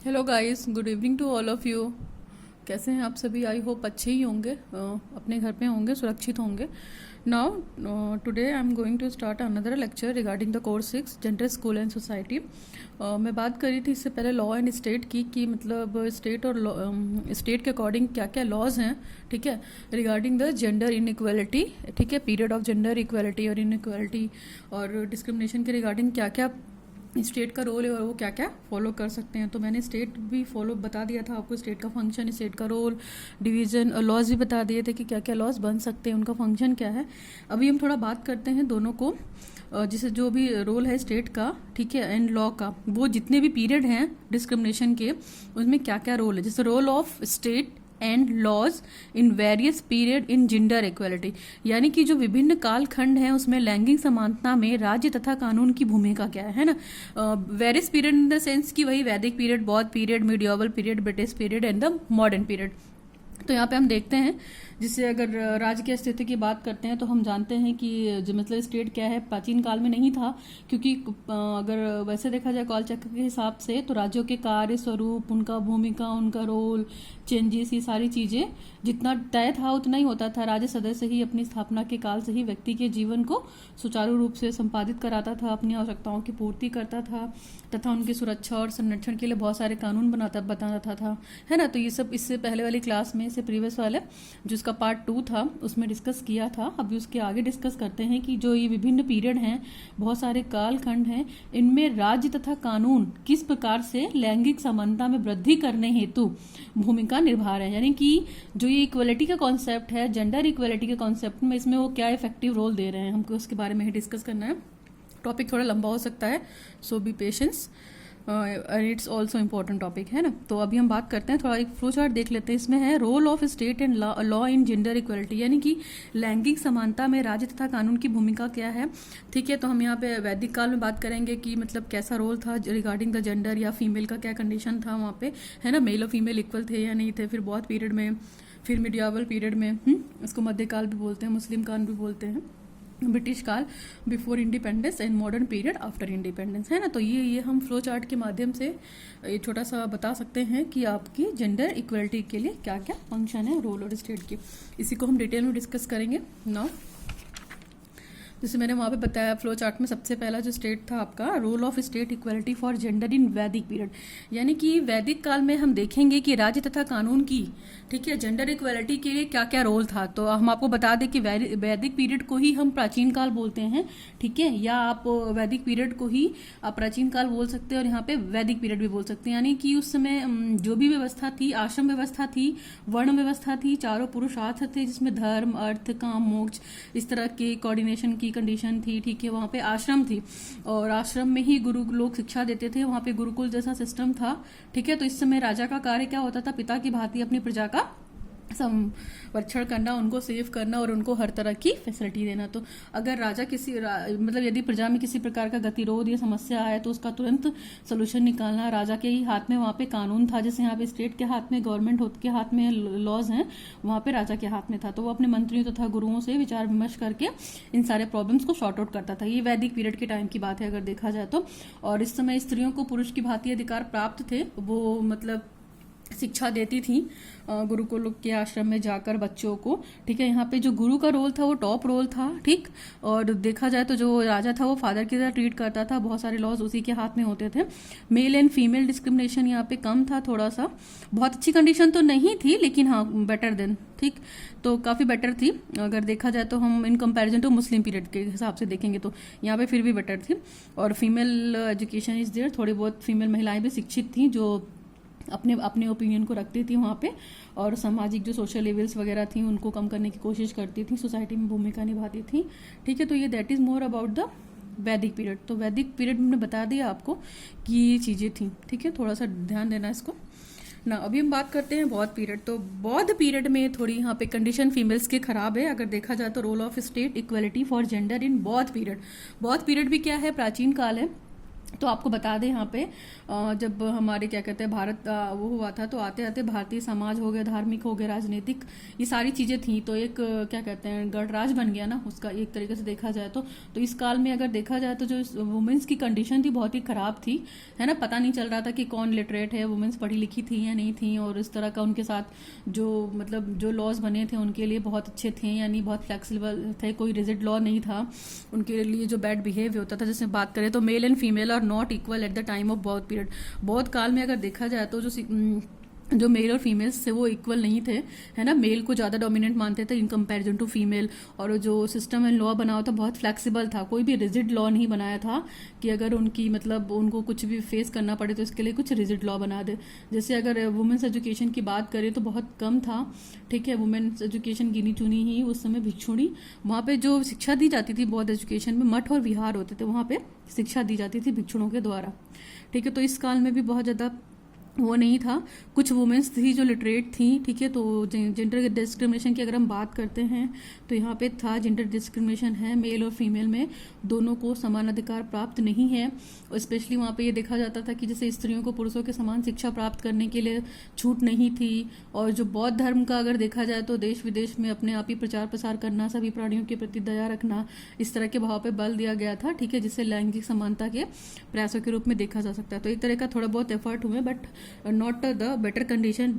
Hello guys, good evening to all of you. कैसे हैं आप सभी? आई होप अच्छे ही होंगे, अपने घर पे होंगे, सुरक्षित होंगे। Now today I am going to start another lecture regarding the course 6 gender school and society. मैं बात करी थी इससे पहले लॉ एंड स्टेट की, कि मतलब स्टेट और स्टेट के अकॉर्डिंग क्या क्या लॉज हैं, ठीक है, रिगार्डिंग द जेंडर इनइक्वालिटी, ठीक है, पीरियड ऑफ जेंडर इक्वालिटी और इनइक्वालिटी और डिस्क्रिमिनेशन के रिगार्डिंग क्या क्या स्टेट का रोल है और वो क्या क्या फॉलो कर सकते हैं। तो मैंने स्टेट भी फॉलो बता दिया था आपको, स्टेट का फंक्शन, स्टेट का रोल, डिवीजन, लॉज भी बता दिए थे कि क्या क्या लॉज बन सकते हैं, उनका फंक्शन क्या है। अभी हम थोड़ा बात करते हैं दोनों को, जिसे जो भी रोल है स्टेट का, ठीक है, एंड लॉ का, वो जितने भी पीरियड हैं डिस्क्रिमिनेशन के, उसमें क्या क्या रोल है। जैसे role of state and laws in various period in gender equality, यानी कि जो विभिन्न कालखंड हैं उसमें लैंगिक समानता में राज्य तथा कानून की भूमिका क्या है ना। Various period in the sense कि वही वैदिक पीरियड, बौद्ध period, medieval period, British period and the modern period. तो यहाँ पे हम देखते हैं, जिससे अगर राज्य की स्थिति की बात करते हैं तो हम जानते हैं कि जो मतलब स्टेट क्या है, प्राचीन काल में नहीं था, क्योंकि अगर वैसे देखा जाए काल चक्र के हिसाब से तो राज्यों के कार्य स्वरूप, उनका भूमिका, उनका रोल, चेंजेस, ये सारी चीजें जितना तय था उतना ही होता था। राज्य सदस्य ही अपनी स्थापना के काल से ही व्यक्ति के जीवन को सुचारू रूप से संपादित कराता था, अपनी आवश्यकताओं की पूर्ति करता था तथा उनकी सुरक्षा और संरक्षण के लिए बहुत सारे कानून बताता था, है ना। तो ये सब इससे पहले वाली क्लास में, इससे प्रीवियस वाले जिसका पार्ट 2 था उसमें डिस्कस किया था। अभी उसके आगे डिस्कस करते हैं कि जो ये विभिन्न पीरियड हैं, बहुत सारे कालखंड हैं, इनमें राज्य तथा कानून किस प्रकार से लैंगिक समानता में वृद्धि करने हेतु भूमिका निभा रहे हैं। यानी कि जो ये इक्वलिटी का कॉन्सेप्ट है, जेंडर इक्वलिटी के कॉन्सेप्ट में, इसमें वो क्या इफेक्टिव रोल दे रहे हैं, हमको उसके बारे में ही डिस्कस करना है। टॉपिक थोड़ा लंबा हो सकता है, so be patience, it's also important topic, है ना। तो अभी हम बात करते हैं, थोड़ा एक फ्लो चार्ट देख लेते हैं। इसमें है role of state and law in gender equality, यानी कि लैंगिक समानता में राज्य तथा कानून की भूमिका क्या है, ठीक है। तो हम यहाँ पे वैदिक काल में बात करेंगे कि मतलब कैसा रोल था रिगार्डिंग द जेंडर, या फीमेल का क्या कंडीशन था वहाँ पे, है ना, मेल और फीमेल इक्वल थे या नहीं थे। फिर बौद्ध पीरियड में, फिर मिडियावल पीरियड में, इसको मध्यकाल भी बोलते हैं, मुस्लिम काल भी बोलते हैं, ब्रिटिश काल before independence and modern period after independence, है ना। तो ये हम फ्लो चार्ट के माध्यम से ये छोटा सा बता सकते हैं कि आपकी जेंडर इक्वलिटी के लिए क्या क्या फंक्शन है रोल और स्टेट की। इसी को हम डिटेल में डिस्कस करेंगे नाउ। जैसे मैंने वहाँ पे बताया फ्लो चार्ट में, सबसे पहला जो स्टेट था आपका, role of state equality for gender in Vedic period, यानी कि वैदिक काल में हम देखेंगे कि राज्य तथा कानून की, ठीक है, जेंडर इक्वलिटी के लिए क्या क्या रोल था। तो हम आपको बता दें कि वैदिक पीरियड को ही हम प्राचीन काल बोलते हैं, ठीक है, या आप वैदिक पीरियड को ही आप प्राचीन काल बोल सकते हैं और यहाँ पे वैदिक पीरियड भी बोल सकते हैं। यानी कि उस समय जो भी व्यवस्था थी, आश्रम व्यवस्था थी, वर्ण व्यवस्था थी, चारों पुरुषार्थ थे, जिसमें धर्म, अर्थ, काम, मोक्ष, इस तरह के कोऑर्डिनेशन की कंडीशन थी, ठीक है। वहाँ पे आश्रम थी और आश्रम में ही गुरु लोग शिक्षा देते थे, वहाँ पे गुरुकुल जैसा सिस्टम था, ठीक है। तो इस समय राजा का कार्य क्या होता था, पिता की भांति अपनी प्रजा का संरक्षण करना, उनको सेव करना और उनको हर तरह की फैसिलिटी देना। तो अगर राजा मतलब यदि प्रजा में किसी प्रकार का गतिरोध या समस्या आए तो उसका तुरंत सोल्यूशन निकालना राजा के ही हाथ में, वहाँ पे कानून था। जैसे यहाँ पे स्टेट के हाथ में, गवर्नमेंट के हाथ में लॉज हैं, वहाँ पे राजा के हाथ में था। तो वो अपने मंत्रियों तथा गुरुओं से विचार विमर्श करके इन सारे प्रॉब्लम्स को शॉर्ट आउट करता था। ये वैदिक पीरियड के टाइम की बात है अगर देखा जाए तो। और इस समय स्त्रियों को पुरुष की भांति अधिकार प्राप्त थे, वो मतलब शिक्षा देती थी गुरुकुल के आश्रम में जाकर बच्चों को, ठीक है। यहाँ पे जो गुरु का रोल था वो टॉप रोल था, ठीक। और देखा जाए तो जो राजा था वो फादर की तरह ट्रीट करता था, बहुत सारे लॉज उसी के हाथ में होते थे। मेल एंड फीमेल डिस्क्रिमिनेशन यहाँ पे कम था थोड़ा सा, बहुत अच्छी कंडीशन तो नहीं थी लेकिन हाँ बेटर देन, ठीक, तो काफ़ी बेटर थी। अगर देखा जाए तो हम in comparison to Muslim period के हिसाब से देखेंगे तो यहाँ पे फिर भी बेटर थी। और फीमेल एजुकेशन इज देयर, थोड़ी बहुत फीमेल महिलाएं भी शिक्षित थी जो अपने अपने ओपिनियन को रखती थी वहाँ पे, और सामाजिक जो सोशल लेवल्स वगैरह थी उनको कम करने की कोशिश करती थी, सोसाइटी में भूमिका निभाती थी, ठीक है। तो ये that is more about the Vedic period. तो वैदिक पीरियड में बता दिया आपको कि ये चीज़ें थी, ठीक है, थोड़ा सा ध्यान देना इसको ना। अभी हम बात करते हैं बौद्ध पीरियड। तो बौद्ध पीरियड में थोड़ी यहाँ पे कंडीशन फीमेल्स की खराब है अगर देखा जाए तो। Role of state equality for gender in Bauddh period, बौद्ध पीरियड भी क्या है, प्राचीन काल है, तो आपको बता दें यहाँ पे जब हमारे क्या कहते हैं भारत वो हुआ था, तो आते आते भारतीय समाज हो गया, धार्मिक हो गया, राजनीतिक, ये सारी चीज़ें थी। तो एक क्या कहते हैं गणराज बन गया ना उसका, एक तरीके से देखा जाए तो इस काल में अगर देखा जाए तो जो वुमेन्स की कंडीशन थी बहुत ही खराब थी, है ना। पता नहीं चल रहा था कि कौन लिटरेट है, वुमेन्स पढ़ी लिखी थी या नहीं थी, और इस तरह का उनके साथ जो मतलब जो लॉज बने थे उनके लिए बहुत अच्छे थे, यानी बहुत फ्लेक्सिबल थे, कोई रिजिड लॉ नहीं था उनके लिए जो बैड बिहेव होता था। जैसे बात करें तो male and female are not equal at the time of Bauddh period. बौद्ध काल में अगर देखा जाए तो जो मेल और फीमेल्स थे वो इक्वल नहीं थे, है ना। मेल को ज़्यादा डोमिनेंट मानते थे इन कंपैरिजन टू फीमेल, और जो सिस्टम एंड लॉ बना हुआ था बहुत फ्लेक्सिबल था, कोई भी रिजिड लॉ नहीं बनाया था कि अगर उनकी मतलब उनको कुछ भी फेस करना पड़े तो इसके लिए कुछ रिजिड लॉ बना दे। जैसे अगर वुमेन्स एजुकेशन की बात करें तो बहुत कम था, ठीक है। वुमेन्स एजुकेशन गिनी चुनी ही उस समय भिक्षुणी, वहाँ पे जो शिक्षा दी जाती थी बौद्ध एजुकेशन में, मठ और विहार होते थे, वहाँ पे शिक्षा दी जाती थी भिक्षुणों के द्वारा, ठीक है। तो इस काल में भी बहुत ज़्यादा वो नहीं था। कुछ वुमेन्स थी जो लिटरेट थी, ठीक है। तो जेंडर डिस्क्रिमिनेशन की अगर हम बात करते हैं तो यहाँ पे था जेंडर डिस्क्रिमिनेशन है, मेल और फीमेल में दोनों को समान अधिकार प्राप्त नहीं है। और स्पेशली वहाँ पे ये देखा जाता था कि जैसे स्त्रियों को पुरुषों के समान शिक्षा प्राप्त करने के लिए छूट नहीं थी। और जो बौद्ध धर्म का अगर देखा जाए तो देश विदेश में अपने आप ही प्रचार प्रसार करना, सभी प्राणियों के प्रति दया रखना, इस तरह के भाव पे बल दिया गया था, ठीक है, जिससे लैंगिक समानता के प्रयासों के रूप में देखा जा सकता है। तो एक तरह का थोड़ा बहुत एफर्ट हुए, but not the better condition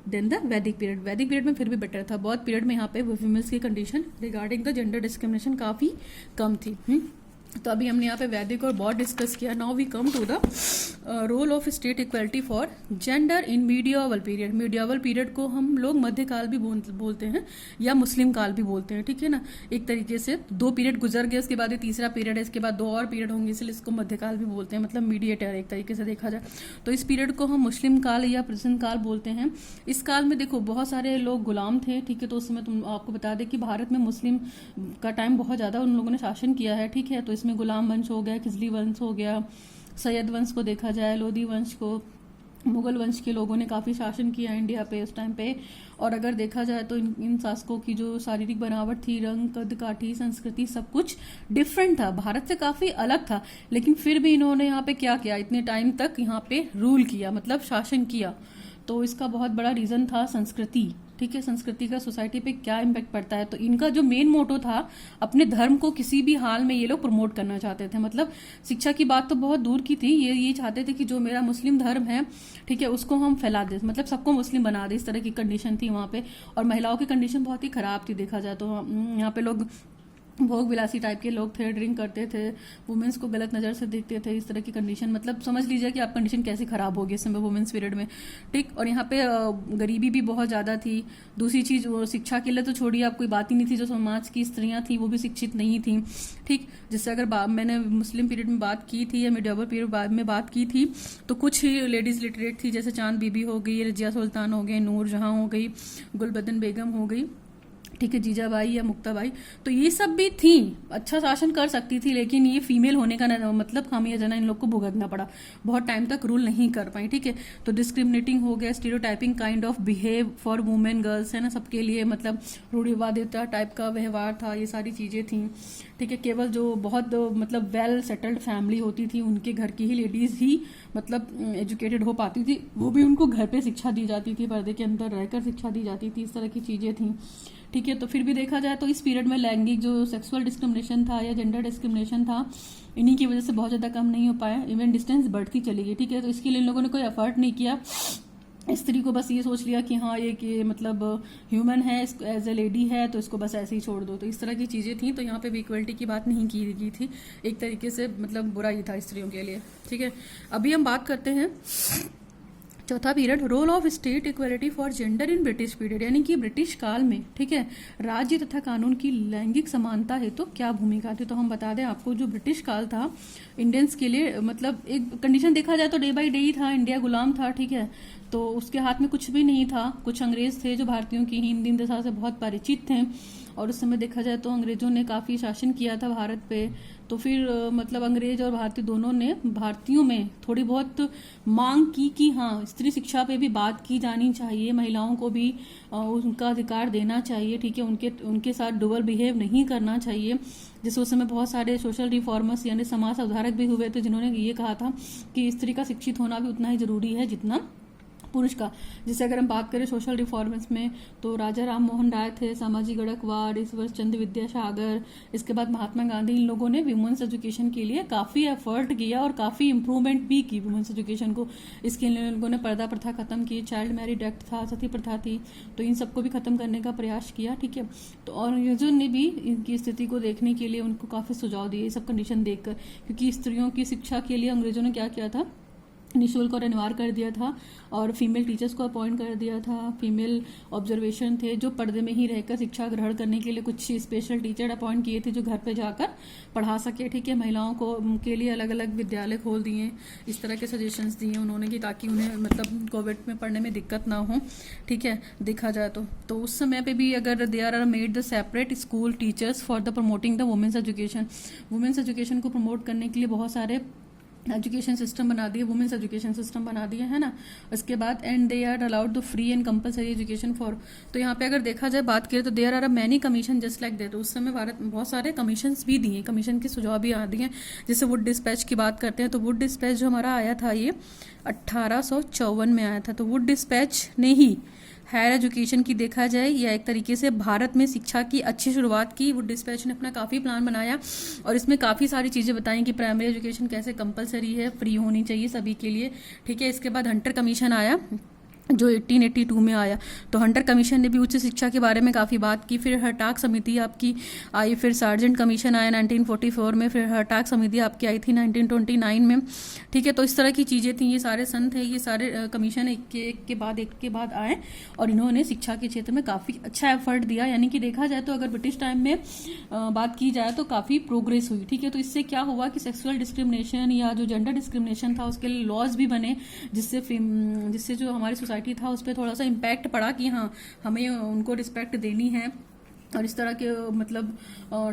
than the Vedic period. Vedic period में फिर भी बेटर था, बौद्ध पीरियड में यहाँ पे फीमेल्स की condition regarding the gender discrimination काफ़ी कम थी। तो अभी हमने यहाँ पे वैदिक और बौद्ध डिस्कस किया। Now we come to the role of state equality for gender in medieval period. Medieval period को हम लोग मध्यकाल भी बोलते हैं या मुस्लिम काल भी बोलते हैं, ठीक है ना। एक तरीके से 2 पीरियड गुजर गए, उसके बाद ये तीसरा पीरियड है, इसके बाद 2 और पीरियड होंगे, इसलिए इसको मध्यकाल भी बोलते हैं, मतलब मीडिएटर एक तरीके से देखा जाए तो इस पीरियड को हम मुस्लिम काल या प्रजन काल बोलते हैं। इस काल में देखो बहुत सारे लोग गुलाम थे, ठीक है। तो उस समय तुम आपको बता दें कि भारत में मुस्लिम का टाइम बहुत ज़्यादा उन लोगों ने शासन किया है, ठीक है। तो इसमें गुलाम वंश हो गया, खिजली वंश हो गया, सैयद वंश को देखा जाए, लोधी वंश को, मुगल वंश के लोगों ने काफ़ी शासन किया इंडिया पे उस टाइम पे। और अगर देखा जाए तो इन शासकों की जो शारीरिक बनावट थी, रंग, कद काठी, संस्कृति, सब कुछ डिफरेंट था, भारत से काफ़ी अलग था। लेकिन फिर भी इन्होंने यहाँ पे क्या किया, इतने टाइम तक यहाँ पे रूल किया, मतलब शासन किया। तो इसका बहुत बड़ा रीज़न था संस्कृति, ठीक है। संस्कृति का सोसाइटी पे क्या इम्पैक्ट पड़ता है। तो इनका जो मेन मोटो था, अपने धर्म को किसी भी हाल में ये लोग प्रमोट करना चाहते थे। मतलब शिक्षा की बात तो बहुत दूर की थी, ये चाहते थे कि जो मेरा मुस्लिम धर्म है, ठीक है, उसको हम फैला दें, मतलब सबको मुस्लिम बना दे, इस तरह की कंडीशन थी वहाँ पे। और महिलाओं की कंडीशन बहुत ही खराब थी देखा जाए तो। यहाँ पे लोग भोग विलासी टाइप के लोग थे, ड्रिंक करते थे, वुमेन्स को गलत नज़र से देखते थे, इस तरह की कंडीशन, मतलब समझ लीजिए कि आप कंडीशन कैसी खराब होगी इस समय वुमेन्स पीरियड में, ठीक। और यहाँ पे गरीबी भी बहुत ज़्यादा थी। दूसरी चीज़, वो शिक्षा के लिए तो छोड़िए, आप कोई बात ही नहीं थी, जो समाज की स्त्रियाँ थी वो भी शिक्षित नहीं थी, ठीक। जिससे अगर मैंने मुस्लिम पीरियड में बात की थी या मिडिवल पीरियड में बात की थी तो कुछ ही लेडीज़ लिटरेट थी, जैसे चांद बीबी हो गई, रजिया सुल्तान हो गई, नूर जहाँ हो गई, गुलबदन बेगम हो गई, ठीक है, जीजाबाई या मुक्ताबाई। तो ये सब भी थी, अच्छा शासन कर सकती थी, लेकिन ये फीमेल होने का मतलब खामियाजा इन लोग को भुगतना पड़ा, बहुत टाइम तक रूल नहीं कर पाई, ठीक है। तो डिस्क्रिमिनेटिंग हो गया, stereotyping kind of behave for women girls, है ना, सबके लिए मतलब रूढ़िवादिता टाइप का व्यवहार था, ये सारी चीज़ें थी, ठीक है। केवल जो बहुत मतलब वेल सेटल्ड फैमिली होती थी उनके घर की ही लेडीज़ ही मतलब एजुकेटेड हो पाती थी, वो भी उनको घर पे शिक्षा दी जाती थी, पर्दे के अंदर रहकर शिक्षा दी जाती थी, इस तरह की चीज़ें थी, ठीक है। तो फिर भी देखा जाए तो इस पीरियड में लैंगिक जो सेक्सुअल डिस्क्रिमिनेशन था या जेंडर डिस्क्रिमिनेशन था, इन्हीं की वजह से बहुत ज़्यादा कम नहीं हो पाया, इवन डिस्टेंस बढ़ती चली गई, ठीक है। तो इसके लिए इन लोगों ने कोई एफर्ट नहीं किया, स्त्री को बस ये सोच लिया कि हाँ ये मतलब ह्यूमन है, एज ए लेडी है, तो इसको बस ऐसे ही छोड़ दो। तो इस तरह की चीज़ें थी। तो यहाँ पे भी इक्वलिटी की बात नहीं की गई थी, एक तरीके से मतलब बुरा ही था स्त्रियों के लिए, ठीक है। अभी हम बात करते हैं चौथा period, role of state equality for gender in British period, यानी कि ब्रिटिश काल में, ठीक है, राज्य तथा कानून की लैंगिक समानता है तो क्या भूमिका थी। तो हम बता दें आपको, जो ब्रिटिश काल था इंडियंस के लिए, मतलब एक कंडीशन देखा जाए तो डे बाई डे ही था, इंडिया गुलाम था, ठीक है। तो उसके हाथ में कुछ भी नहीं था। कुछ अंग्रेज थे जो भारतीयों की हिंद दशा से बहुत परिचित थे, और उस समय देखा जाए तो अंग्रेजों ने काफ़ी शासन किया था भारत पे। तो फिर मतलब अंग्रेज और भारतीय दोनों ने भारतीयों में थोड़ी बहुत मांग की कि हाँ, स्त्री शिक्षा पे भी बात की जानी चाहिए, महिलाओं को भी उनका अधिकार देना चाहिए, ठीक है, उनके उनके साथ डबल बिहेव नहीं करना चाहिए। जैसे उस समय बहुत सारे सोशल रिफॉर्मर्स यानी समाज सुधारक भी हुए थे, जिन्होंने ये कहा था कि स्त्री का शिक्षित होना भी उतना ही जरूरी है जितना पुरुष का। जैसे अगर हम बात करें सोशल रिफॉर्मर्स में, तो राजा राम मोहन राय थे, सामाजी गणकवाड़, ईश्वर चंद्र विद्यासागर, इसके बाद महात्मा गांधी, इन लोगों ने वुमेन्स एजुकेशन के लिए काफ़ी एफर्ट किया और काफ़ी इंप्रूवमेंट भी की वुमेन्स एजुकेशन को। इसके लिए लोगों ने पर्दा प्रथा खत्म की, चाइल्ड मैरिज एक्ट था, सती प्रथा थी, तो इन सबको भी खत्म करने का प्रयास किया, ठीक है। तो और अंग्रेजों ने भी इनकी स्थिति को देखने के लिए उनको काफ़ी सुझाव दिए, ये सब कंडीशन देखकर, क्योंकि स्त्रियों की शिक्षा के लिए अंग्रेजों ने क्या किया था, निःशुल्क और अनिवार्य कर दिया था, और फीमेल टीचर्स को अपॉइंट कर दिया था। फीमेल ऑब्जर्वेशन थे जो पर्दे में ही रहकर शिक्षा ग्रहण करने के लिए कुछ स्पेशल टीचर अपॉइंट किए थे जो घर पे जाकर पढ़ा सके, ठीक है। महिलाओं को के लिए अलग अलग विद्यालय खोल दिए, इस तरह के सजेशंस दिए उन्होंने कि ताकि उन्हें मतलब कोविड में पढ़ने में दिक्कत ना हो, ठीक है, देखा जाए तो उस समय पे भी अगर they are made the separate school teachers for the promoting the women's education को प्रमोट करने के लिए बहुत सारे एजुकेशन सिस्टम बना दिए, वुमेन्स एजुकेशन सिस्टम बना दिए, है ना। उसके बाद and they are allowed the free and compulsory education for, तो यहाँ पे अगर देखा जाए बात करें तो there are many commission just like that. तो उस समय भारत में बहुत सारे कमीशन भी दिए, कमीशन के सुझाव भी आ दिए। जैसे वुड डिस्पैच की बात करते हैं तो वुड डिस्पैच जो हमारा आया था ये 1854 में आया था। तो वुड डिस्पैच ने ही हायर एजुकेशन की देखा जाए या एक तरीके से भारत में शिक्षा की अच्छी शुरुआत की। वुड डिस्पैच ने अपना काफ़ी प्लान बनाया और इसमें काफ़ी सारी चीज़ें बताई कि प्राइमरी एजुकेशन कैसे कंपलसरी है, फ्री होनी चाहिए सभी के लिए, ठीक है। इसके बाद हंटर कमीशन आया जो 1882 में आया। तो हंटर कमीशन ने भी उच्च शिक्षा के बारे में काफ़ी बात की। फिर हर्टाग समिति आपकी आई, फिर सार्जेंट कमीशन आया 1944 में, फिर हर्टाग समिति आपकी आई थी 1929 में, ठीक है। तो इस तरह की चीज़ें थी, ये सारे सन थे, ये सारे कमीशन एक के बाद आए और इन्होंने शिक्षा के क्षेत्र में काफ़ी अच्छा एफर्ट दिया। यानी कि देखा जाए तो अगर ब्रिटिश टाइम में बात की जाए तो काफ़ी प्रोग्रेस हुई, ठीक है। तो इससे क्या हुआ कि सेक्सुअल डिस्क्रिमिनेशन या जो जेंडर डिस्क्रिमिनेशन था उसके लिए लॉज भी बने, जिससे जो हमारी सोसाइटी था उस पर थोड़ा सा इम्पैक्ट पड़ा कि हाँ, हमें उनको रिस्पेक्ट देनी है और इस तरह के मतलब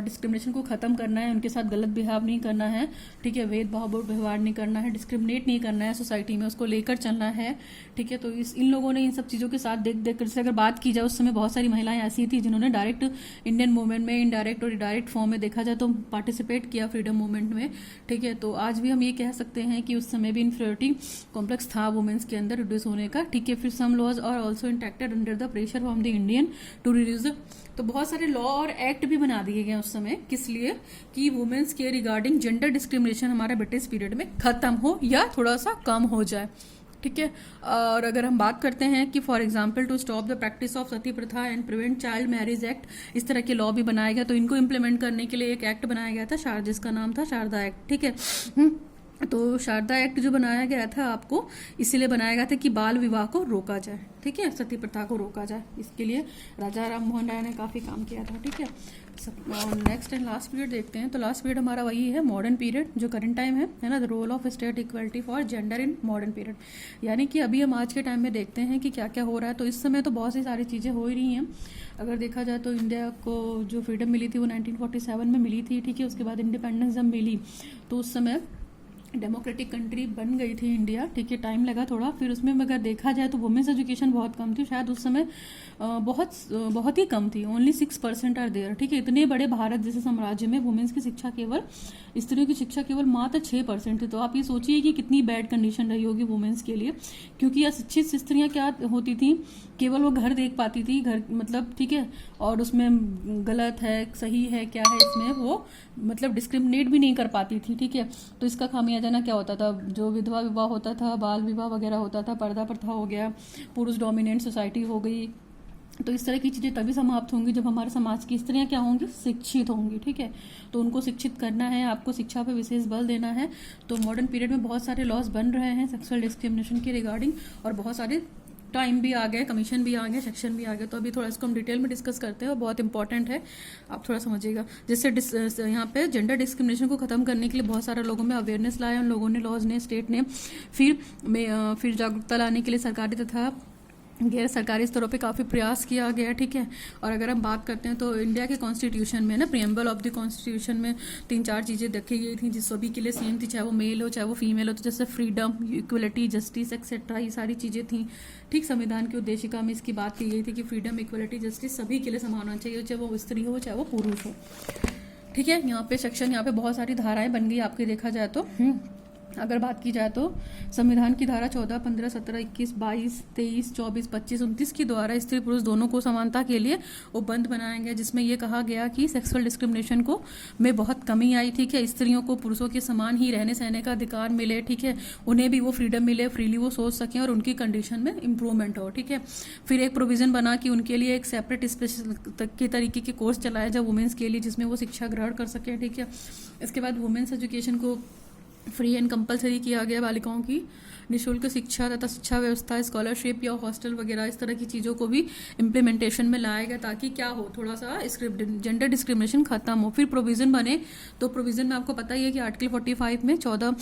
डिस्क्रिमिनेशन को ख़त्म करना है, उनके साथ गलत बिहेव नहीं करना है, ठीक है, भेदभाव व्यवहार नहीं करना है, डिस्क्रिमिनेट नहीं करना है सोसाइटी में, उसको लेकर चलना है, ठीक है। तो इन लोगों ने इन सब चीज़ों के साथ देख कर, जैसे अगर बात की जाए उस समय बहुत सारी महिलाएं ऐसी थी जिन्होंने डायरेक्ट इंडियन मूवमेंट में, इनडायरेक्ट और डायरेक्ट फॉर्म में देखा जाए तो पार्टिसिपेट किया फ्रीडम मूवमेंट में, ठीक है। तो आज भी हम ये कह सकते हैं कि उस समय भी इन्फीरियरिटी कॉम्प्लेक्स था वुमेन्स के अंदर रिड्यूस होने का, ठीक है। फिर some laws are also intacted under the pressure from the Indian to reduce, तो बहुत सारे लॉ और एक्ट भी बना दिए गए उस समय, किस लिए कि वुमेन्स के रिगार्डिंग जेंडर डिस्क्रिमिनेशन हमारा ब्रिटिश पीरियड में खत्म हो या थोड़ा सा कम हो जाए, ठीक है। और अगर हम बात करते हैं कि for example to stop the practice of sati pratha and prevent child marriage act, इस तरह के लॉ भी बनाया गया। तो इनको इम्प्लीमेंट करने के लिए एक एक्ट बनाया गया था, जिसका नाम था शारदा एक्ट, ठीक है। तो शारदा एक्ट जो बनाया गया था आपको इसीलिए बनाया गया था कि बाल विवाह को रोका जाए, ठीक है, सती प्रथा को रोका जाए। इसके लिए राजा राम मोहन राय ने काफ़ी काम किया था, ठीक है। नेक्स्ट एंड लास्ट पीरियड देखते हैं। तो लास्ट पीरियड हमारा वही है मॉडर्न पीरियड, जो करंट टाइम है ना, the role of state equality for gender in modern period. यानी कि अभी हम आज के टाइम में देखते हैं कि क्या क्या हो रहा है। तो इस समय तो बहुत सी सारी चीज़ें हो ही रही हैं। अगर देखा जाए तो इंडिया को जो फ्रीडम मिली थी वो 1947 में मिली थी, ठीक है। उसके बाद इंडिपेंडेंस जब मिली तो उस समय डेमोक्रेटिक कंट्री बन गई थी इंडिया, ठीक है, टाइम लगा थोड़ा। फिर उसमें अगर देखा जाए तो वुमेन्स एजुकेशन बहुत कम थी, शायद उस समय बहुत ही कम थी, ओनली 6% आर देयर, ठीक है। इतने बड़े भारत जैसे साम्राज्य में वुमेन्स की शिक्षा केवल, स्त्रियों की शिक्षा केवल मात्र 6% थी। तो आप ये सोचिए कि कितनी बैड कंडीशन रही होगी वुमेन्स के लिए, क्योंकि अशिक्षित स्त्रियां क्या होती थी, केवल वो घर देख पाती थी, घर मतलब, ठीक है, और उसमें गलत है सही है क्या है इसमें वो मतलब डिस्क्रिमिनेट भी नहीं कर पाती थी, ठीक है। तो इसका खामियाजा ना क्या होता था, जो विधवा विवाह होता था, बाल विवाह वगैरह होता था, पर्दा प्रथा हो गया, पुरुष डोमिनेंट सोसाइटी हो गई। तो इस तरह की चीज़ें तभी समाप्त होंगी जब हमारे समाज की स्त्रियां क्या होंगी, शिक्षित होंगी, ठीक है। तो उनको शिक्षित करना है, आपको शिक्षा पे विशेष बल देना है। तो मॉडर्न पीरियड में बहुत सारे लॉज बन रहे हैं सेक्सुअल डिस्क्रिमिनेशन के रिगार्डिंग और बहुत सारे टाइम भी आ गया, कमीशन भी आ गया, सेक्शन भी आ गया। तो अभी थोड़ा इसको हम डिटेल में डिस्कस करते हैं और बहुत इंपॉर्टेंट है, आप थोड़ा समझिएगा। जैसे यहाँ पे जेंडर डिस्क्रिमिनेशन को ख़त्म करने के लिए बहुत सारे लोगों में अवेयरनेस लाया, उन लोगों ने, लॉज ने, स्टेट ने, फिर जागरूकता लाने के लिए सरकारी तथा गैर सरकारी स्तरों पे काफ़ी प्रयास किया गया, ठीक है। और अगर हम बात करते हैं तो इंडिया के कॉन्स्टिट्यूशन में ना, प्रियम्बल ऑफ द कॉन्स्टिट्यूशन में 3-4 चीज़ें देखी गई थी जिस सभी के लिए सेम थी, चाहे वो मेल हो चाहे वो फीमेल हो। तो जैसे फ्रीडम, इक्वलिटी, जस्टिस एक्सेट्रा, ये सारी चीज़ें थी, ठीक। संविधान की उद्देशिका में इसकी बात की गई थी कि फ्रीडम, इक्वलिटी, जस्टिस सभी के लिए समान होना चाहिए, चाहे वो स्त्री हो चाहे वो पुरुष हो, ठीक है। यहाँ पे सेक्शन, यहाँ पे बहुत सारी धाराएं बन गई आपकी, देखा जाए तो। अगर बात की जाए तो संविधान की धारा 14, 15, 17, 21, 22, 23, 24, 25, 29 के द्वारा स्त्री पुरुष दोनों को समानता के लिए उपबंध बनाया गया, जिसमें यह कहा गया कि सेक्सुअल डिस्क्रिमिनेशन को में बहुत कमी आई, ठीक है। स्त्रियों को पुरुषों के समान ही रहने सहने का अधिकार मिले, ठीक है। उन्हें भी वो फ्रीडम मिले, फ्रीली वो सोच सकें और उनकी कंडीशन में इम्प्रूवमेंट हो, ठीक है। फिर एक प्रोविजन बना कि उनके लिए एक सेपरेट स्पेशल के तरीके के कोर्स चलाया जाए वुमेन्स के लिए, जिसमें वो शिक्षा ग्रहण कर सकें, ठीक है। इसके बाद वुमेन्स एजुकेशन को फ्री एंड कंपलसरी किया गया, बालिकाओं की निःशुल्क शिक्षा तथा शिक्षा व्यवस्था, स्कॉलरशिप या हॉस्टल वगैरह इस तरह की चीज़ों को भी इम्प्लीमेंटेशन में लाया गया, ताकि क्या हो, थोड़ा सा जेंडर डिस्क्रिमिनेशन खत्म हो। फिर प्रोविज़न बने, तो प्रोविज़न में आपको पता ही है कि आर्टिकल 45 में 6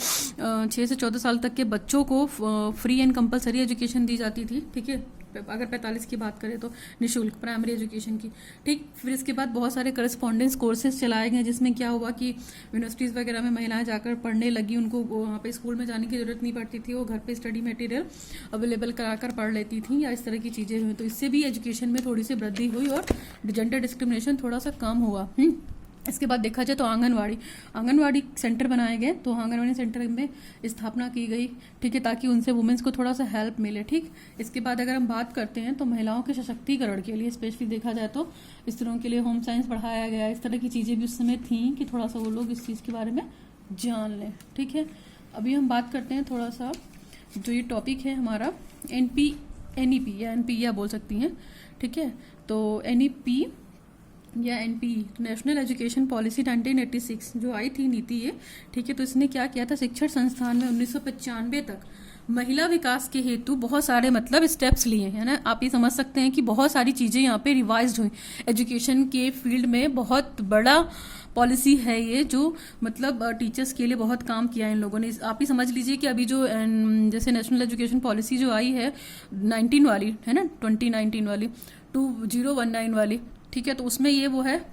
से 14 साल तक के बच्चों को फ्री एंड कंपलसरी एजुकेशन दी जाती थी, ठीक है। अगर 45 की बात करें तो निःशुल्क प्राइमरी एजुकेशन की, ठीक। फिर इसके बाद बहुत सारे करस्पॉन्डेंस कोर्सेज चलाए गए, जिसमें क्या हुआ कि यूनिवर्सिटीज़ वगैरह में महिलाएं जाकर पढ़ने लगी, उनको वहाँ पे स्कूल में जाने की जरूरत नहीं पड़ती थी, वो घर पे स्टडी मटेरियल अवेलेबल कराकर पढ़ लेती थी, या इस तरह की चीज़ें हुई। तो इससे भी एजुकेशन में थोड़ी सी वृद्धि हुई और जेंडर डिस्क्रिमिनेशन थोड़ा सा कम हुआ। इसके बाद देखा जाए तो आंगनवाड़ी सेंटर बनाए गए, तो आंगनवाड़ी सेंटर में स्थापना की गई, ठीक है, ताकि उनसे वुमेन्स को थोड़ा सा हेल्प मिले, ठीक। इसके बाद अगर हम बात करते हैं तो महिलाओं के सशक्तिकरण के लिए स्पेशली देखा जाए तो स्त्रियों के लिए होम साइंस पढ़ाया गया, इस तरह की चीज़ें भी उस समय थी कि थोड़ा सा वो लोग इस चीज़ के बारे में जान लें, ठीक है। अभी हम बात करते हैं थोड़ा सा, जो ये टॉपिक है हमारा NEP या NPE बोल सकती हैं, ठीक है। तो NEP या NPE, नेशनल एजुकेशन पॉलिसी 1986 जो आई थी नीति ये, ठीक है। तो इसने क्या किया था, शिक्षण संस्थान में 1995 तक महिला विकास के हेतु बहुत सारे मतलब स्टेप्स लिए हैं ना। आप ये समझ सकते हैं कि बहुत सारी चीज़ें यहाँ पे रिवाइज्ड हुई। एजुकेशन के फील्ड में बहुत बड़ा पॉलिसी है ये, जो मतलब टीचर्स के लिए बहुत काम किया है इन लोगों ने। आप ही समझ लीजिए कि अभी जो जैसे नेशनल एजुकेशन पॉलिसी जो आई है 19 वाली है ना, 2019 वाली, 2019 वाली, ठीक है। तो उसमें ये वो है,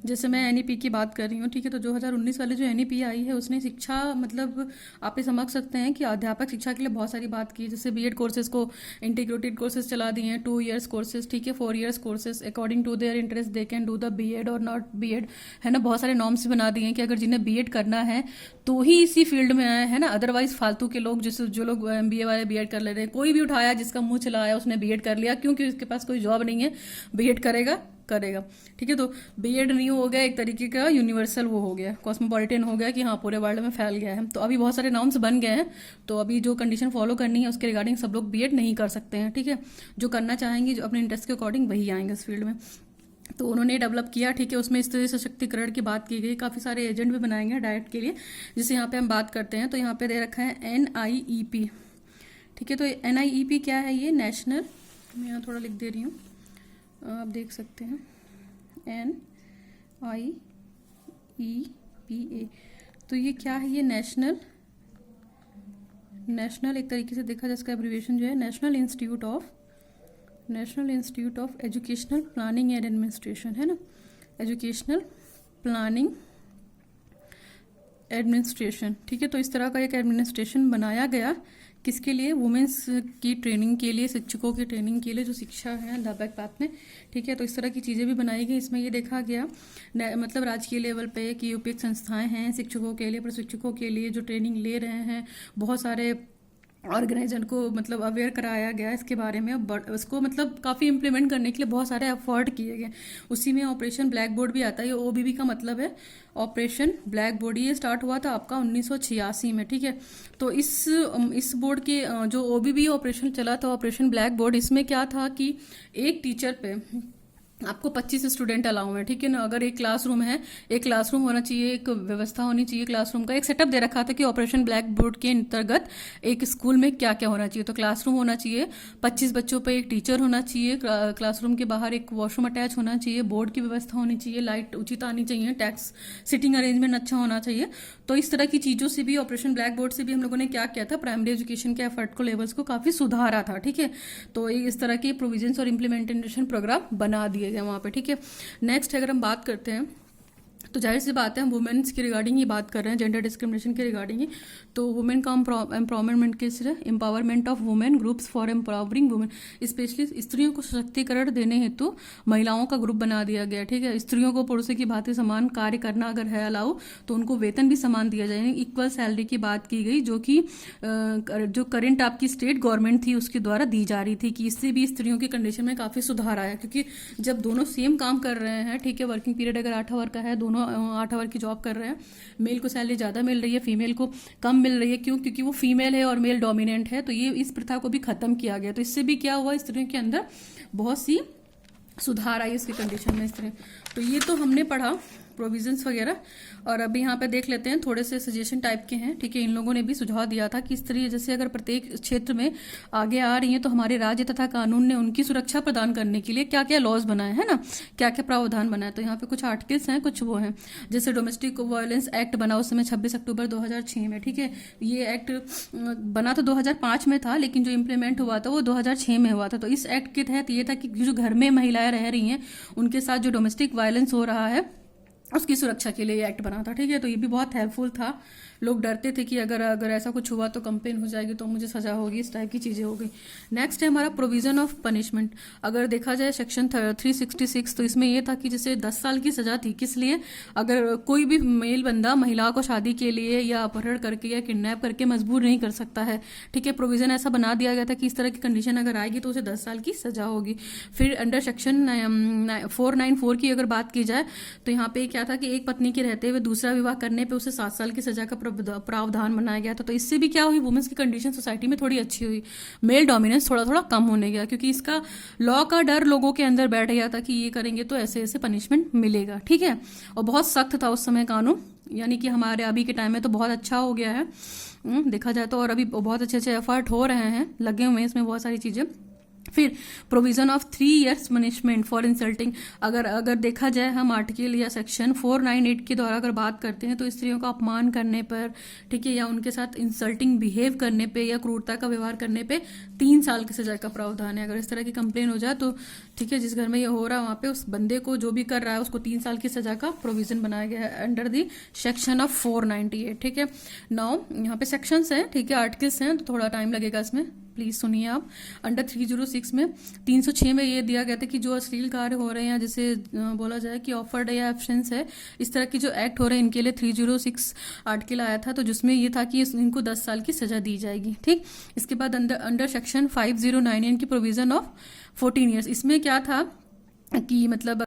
जैसे मैं NEP की बात कर रही हूँ, ठीक है। तो 2019 वाली जो NEP आई है उसने शिक्षा मतलब आप ये समझ सकते हैं कि अध्यापक शिक्षा के लिए बहुत सारी बात की, जैसे BEd कोर्सेज को इंटीग्रेटेड कोर्सेज चला दिए हैं, 2 years कोर्सेज, ठीक है, 4 years courses, according to their interest they can do the BEd और नॉट BEd, है ना। बहुत सारे नॉर्म्स बना दिए हैं कि अगर जिन्हें BEd करना है तो ही इसी फील्ड में आए, है ना। अदरवाइज फालतू के लोग, जैसे जो लोग MBA वाले BEd कर ले रहे हैं, कोई भी उठाया जिसका मुंह चलाया उसने BEd कर लिया, क्योंकि उसके पास कोई जॉब नहीं है, BEd करेगा, ठीक है। तो BEd नहीं हो गया, एक तरीके का यूनिवर्सल वो हो गया, कॉस्मोपॉलिटन हो गया कि हाँ पूरे वर्ल्ड में फैल गया है। तो अभी बहुत सारे नॉर्म्स बन गए हैं, तो अभी जो कंडीशन फॉलो करनी है उसके रिगार्डिंग सब लोग BEd नहीं कर सकते हैं, ठीक है। जो करना चाहेंगे, जो अपने इंटरेस्ट के अकॉर्डिंग, वही आएंगे इस फील्ड में। तो उन्होंने डेवलप किया, ठीक है। उसमें स्त्री सशक्तिकरण की बात की गई, काफ़ी सारे एजेंट भी बनाए गए डायरेक्ट के लिए। जैसे यहाँ पे हम बात करते हैं तो यहाँ पे दे रखा है NIEP, ठीक है। तो NIEP क्या है, ये नेशनल, मैं यहाँ थोड़ा लिख दे रही हूँ, आप देख सकते हैं, NIEPA। तो ये क्या है, ये नेशनल एक तरीके से देखा जाए इसका एब्रीविएशन जो है national institute of educational planning and administration, है ना। एजुकेशनल प्लानिंग एडमिनिस्ट्रेशन, ठीक है। तो इस तरह का एक एडमिनिस्ट्रेशन बनाया गया, किसके लिए, वुमेन्स की ट्रेनिंग के लिए, शिक्षकों की ट्रेनिंग के लिए, जो शिक्षा है अध्यापक पात में, ठीक है। तो इस तरह की चीज़ें भी बनाई गई। इसमें ये देखा गया मतलब राजकीय लेवल पे कि उपयुक्त संस्थाएं हैं शिक्षकों के लिए, प्रशिक्षकों के लिए जो ट्रेनिंग ले रहे हैं, बहुत सारे ऑर्गेनाइजर को मतलब अवेयर कराया गया इसके बारे में। उसको मतलब काफ़ी इम्प्लीमेंट करने के लिए बहुत सारे एफर्ट किए गए। उसी में ऑपरेशन ब्लैक बोर्ड भी आता है, ये OBB का मतलब है ऑपरेशन ब्लैक बोर्ड। ये स्टार्ट हुआ था आपका 1986 में, ठीक है। तो इस बोर्ड के जो OBB ऑपरेशन चला था, ऑपरेशन ब्लैक बोर्ड, इसमें क्या था कि एक टीचर पे आपको 25 स्टूडेंट अलाउ है, ठीक है ना। अगर एक क्लासरूम है, एक क्लासरूम होना चाहिए, एक व्यवस्था होनी चाहिए क्लासरूम का, एक सेटअप दे रखा था कि ऑपरेशन ब्लैक बोर्ड के अंतर्गत एक स्कूल में क्या क्या होना चाहिए। तो क्लासरूम होना चाहिए, 25 बच्चों पे एक टीचर होना चाहिए, क्लासरूम के बाहर एक वॉशरूम अटैच होना चाहिए, बोर्ड की व्यवस्था होनी चाहिए, लाइट उचित आनी चाहिए, टैक्स सिटिंग अरेंजमेंट अच्छा होना चाहिए। तो इस तरह की चीज़ों से भी, ऑपरेशन ब्लैक बोर्ड से भी हम लोगों ने क्या किया था, प्राइमरी एजुकेशन के एफर्ट को, लेवल्स को काफ़ी सुधारा था, ठीक है। तो इस तरह के प्रोविजंस और इम्प्लीमेंटेशन प्रोग्राम बना दिए गए वहाँ पे, ठीक है। नेक्स्ट अगर हम बात करते हैं, तो जाहिर सी बात है हम वुमेन्स की रिगार्डिंग ही बात कर रहे हैं, जेंडर डिस्क्रिमिनेशन के रिगार्डिंग ही। तो वुमेन का एम्पावरमेंट किस है, empowerment of women, groups for empowering women, specially स्त्रियों को सशक्तिकरण देने हेतु महिलाओं का ग्रुप बना दिया गया, ठीक है। स्त्रियों को पुरुषों की भांति समान कार्य करना अगर है अलाउ, तो उनको वेतन भी समान दिया जाए, इक्वल सैलरी की बात की गई, जो कि जो करंट आपकी स्टेट गवर्नमेंट थी उसके द्वारा दी जा रही थी, कि इससे भी स्त्रियों की कंडीशन में काफ़ी सुधार आया। क्योंकि जब दोनों सेम काम कर रहे हैं, ठीक है, वर्किंग पीरियड अगर 8 आवर का है, दोनों 8 आवर की जॉब कर रहे हैं, मेल को सैलरी ज़्यादा मिल रही है, फीमेल को कम मिल रही है, क्यों? क्योंकि वो फीमेल है और मेल डोमिनेंट है। तो ये इस प्रथा को भी खत्म किया गया। तो इससे भी क्या हुआ, स्त्रियों के अंदर बहुत सी सुधार आई इसकी कंडीशन में स्त्री। तो ये तो हमने पढ़ा प्रोविजंस वगैरह। और अभी यहाँ पे देख लेते हैं, थोड़े से सजेशन टाइप के हैं, ठीक है। इन लोगों ने भी सुझाव दिया था कि स्त्री जैसे अगर प्रत्येक क्षेत्र में आगे आ रही हैं, तो हमारे राज्य तथा कानून ने उनकी सुरक्षा प्रदान करने के लिए क्या क्या लॉज बनाए हैं ना, क्या क्या प्रावधान बनाए। तो यहाँ पे कुछ आर्टिकल्स हैं, कुछ वो हैं, जैसे डोमेस्टिक वायलेंस एक्ट बना उस समय 26 अक्टूबर 2006 में, ठीक है। ये एक्ट बना तो 2005 में था, लेकिन जो इम्प्लीमेंट हुआ था वो 2006 में हुआ था। तो इस एक्ट के तहत ये था कि जो घर में महिलाएं रह रही हैं, उनके साथ जो डोमेस्टिक वायलेंस हो रहा है उसकी सुरक्षा के लिए ये एक्ट बना था, ठीक है। तो ये भी बहुत हेल्पफुल था। लोग डरते थे कि अगर ऐसा कुछ हुआ तो कंप्लेन हो जाएगी, तो मुझे सजा होगी, इस टाइप की चीज़ें हो गई। नेक्स्ट है हमारा प्रोविजन ऑफ पनिशमेंट। अगर देखा जाए सेक्शन 366, तो इसमें यह था कि जैसे 10 साल की सजा थी, किस लिए? अगर कोई भी मेल बंदा महिला को शादी के लिए या अपहरण करके या किडनैप करके मजबूर नहीं कर सकता है, ठीक है। प्रोविजन ऐसा बना दिया गया था कि इस तरह की कंडीशन अगर आएगी तो उसे 10 साल की सजा होगी। फिर अंडर सेक्शन 494 की अगर बात की जाए, तो यहाँ पे क्या था कि एक पत्नी के रहते हुए दूसरा विवाह करने पे उसे 7 साल की सजा का प्रावधान बनाया गया था। तो इससे भी क्या हुई, वुमेन्स की कंडीशन सोसाइटी में थोड़ी अच्छी हुई, मेल डोमिनेंस थोड़ा थोड़ा कम होने गया, क्योंकि इसका लॉ का डर लोगों के अंदर बैठ गया था कि ये करेंगे तो ऐसे ऐसे पनिशमेंट मिलेगा, ठीक है। और बहुत सख्त था उस समय कानून, यानी कि हमारे अभी के टाइम में तो बहुत अच्छा हो गया है देखा जाए तो। और अभी बहुत अच्छे अच्छे एफर्ट हो रहे हैं, लगे हुए हैं इसमें बहुत सारी चीज़ें। फिर provision of 3 years punishment for insulting. अगर देखा जाए हम आर्टिकल या सेक्शन 498 के द्वारा अगर बात करते हैं, तो स्त्रियों का अपमान करने पर, ठीक है, या उनके साथ इंसल्टिंग बिहेव करने पे या क्रूरता का व्यवहार करने पे 3 साल की सजा का प्रावधान है। अगर इस तरह की कंप्लेन हो जाए तो, ठीक है, जिस घर में ये हो रहा है वहाँ पे उस बंदे को, जो भी कर रहा है, उसको 3 साल की सजा का प्रोविजन बनाया गया है अंडर दी सेक्शन ऑफ 498, ठीक है। नाउ यहाँ पे सेक्शंस हैं, ठीक है, आर्टिकल्स हैं, तो थोड़ा टाइम लगेगा इसमें, प्लीज सुनिए आप। अंडर 306 में 306 में ये दिया गया था कि जो अश्लील कार्य हो रहे हैं, जैसे बोला जाए कि ऑफर्ड या एब्सेंस है, इस तरह के जो एक्ट हो रहे हैं, इनके लिए 306 आर्टिकल आया था, तो जिसमें ये था कि इनको 10 साल की सजा दी जाएगी, ठीक। इसके बाद अंडर सेक्शन 5099 की प्रोविजन ऑफ 14 years, इसमें क्या था कि मतलब